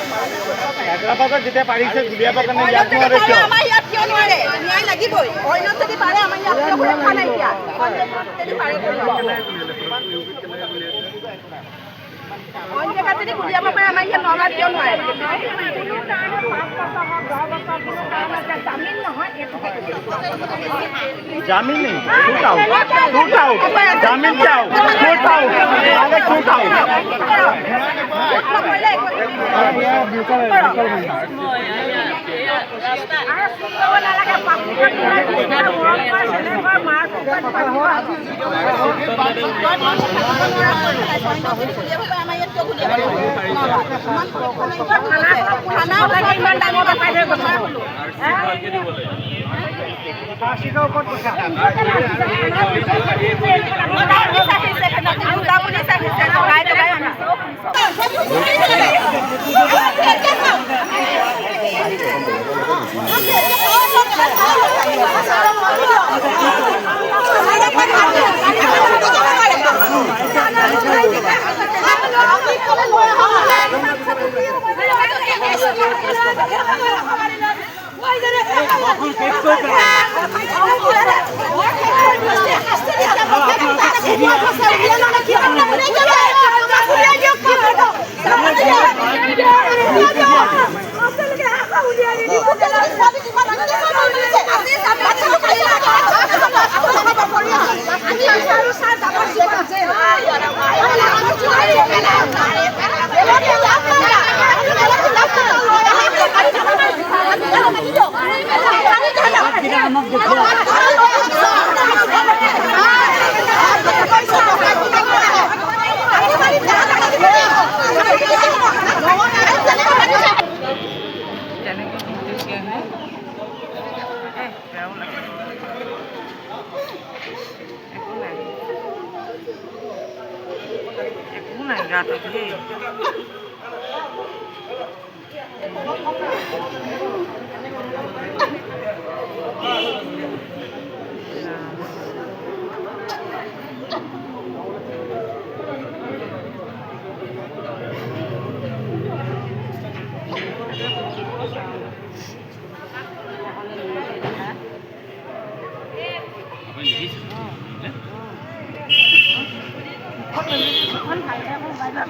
হায়দৰাবাদত যেতিয়া পাৰিছে গুলিয়াব কাৰণে ইয়াত নোৱাৰে কিয়? আমাৰ ইয়াত কিয় নোৱাৰে? ন্যায় লাগিবই। অন্য যদি পাৰে আমাৰ ইয়াত কিয় সুৰক্ষা নাইকিয়া? অন্য জেগাত যদি গুলিয়াব পাৰে আমাৰ ইয়াত নগাঁৱত কিয় নোৱাৰে? जामीन नहीं, शूट आउट, जामीन क्या हो? शूट आउट, आगे शूट आउट।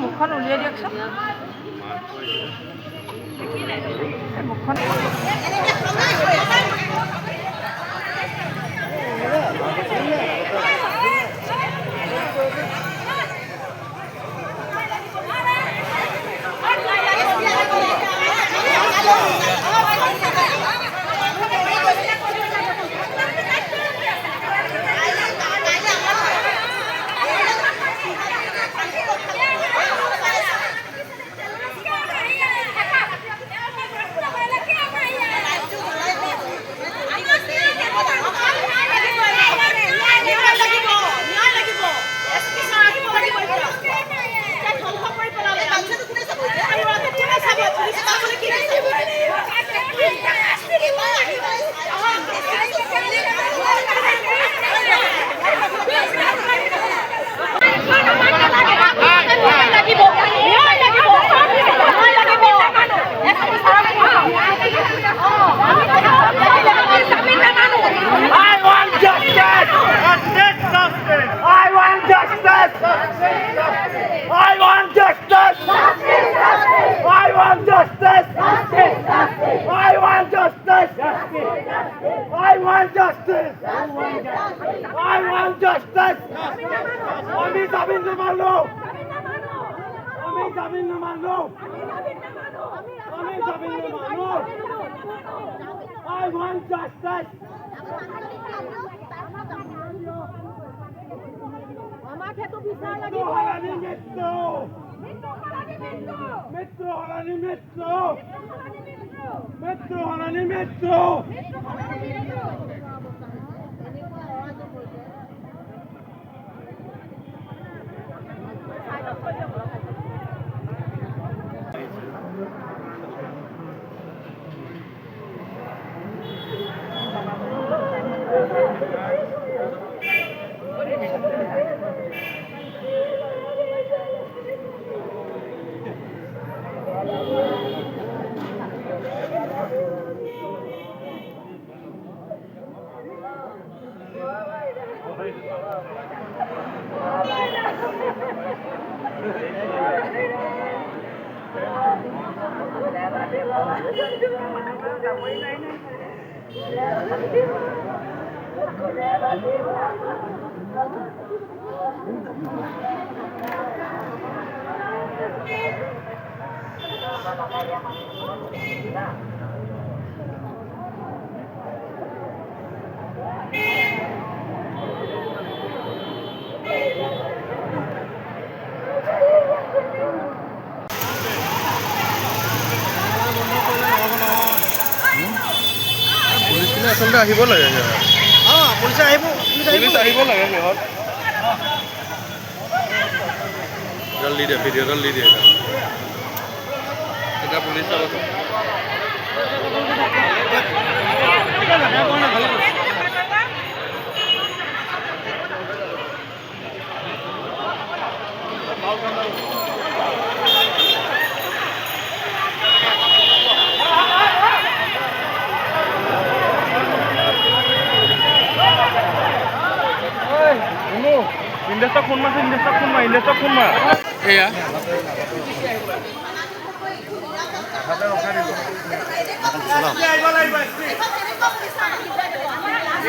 মুখখন উলিয়াই দিয়কচোন। মুখখন justice. I want justice. আমি জামিন নামানো। আমি জামিন নামানো। আমি জামিন নামানো। I want justice. আমাকে তো বিচার মৃত্যু লাগিব হলানি মৃত্যু। মৃত্যু হলানি মৃত্যু মৃত্যু হলানি মৃত্যু। মৃত্যু মৃত্যু হলানি মৃত্যু হলানি মৃত্যু। মৃত্যু হলানি মৃত্যু পুলিচখিনি আচলতে আহিব লাগে পুলিচ আহিব লাগে সিহঁত এডাল দি দিয়ে ভিডিঅ'ডাল দি দিয়ে এতিয়া পুলিচ চাবচোন ইন্ডাস্ট্রিক ফোন মারছে ইন্ডাস্ট্রিক ফোন মার এয়া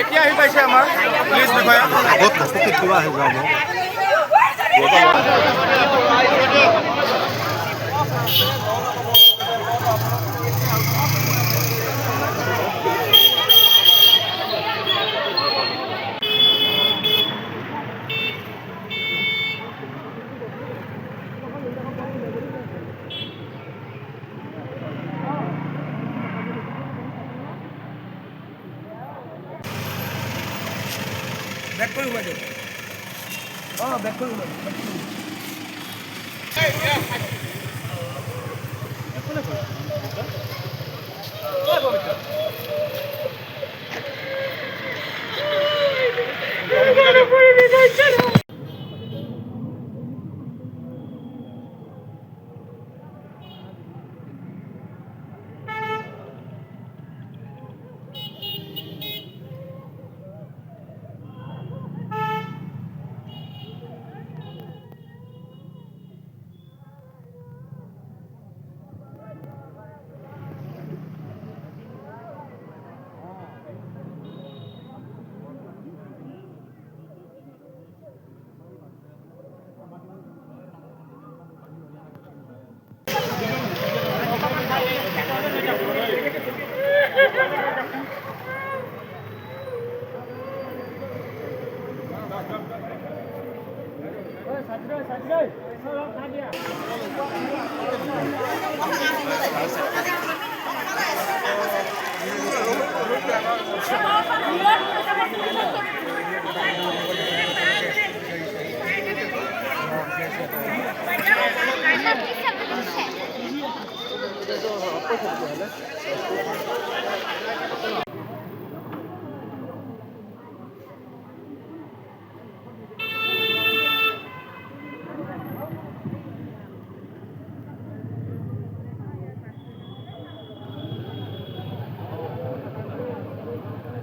এতিয়া আহি পাইছে আমাৰ পুলিচ বিষয়া বহুত কষ্টকে কিবা আহি যাব ব্যাক কৰিব বাইদেউ বেক কৰিব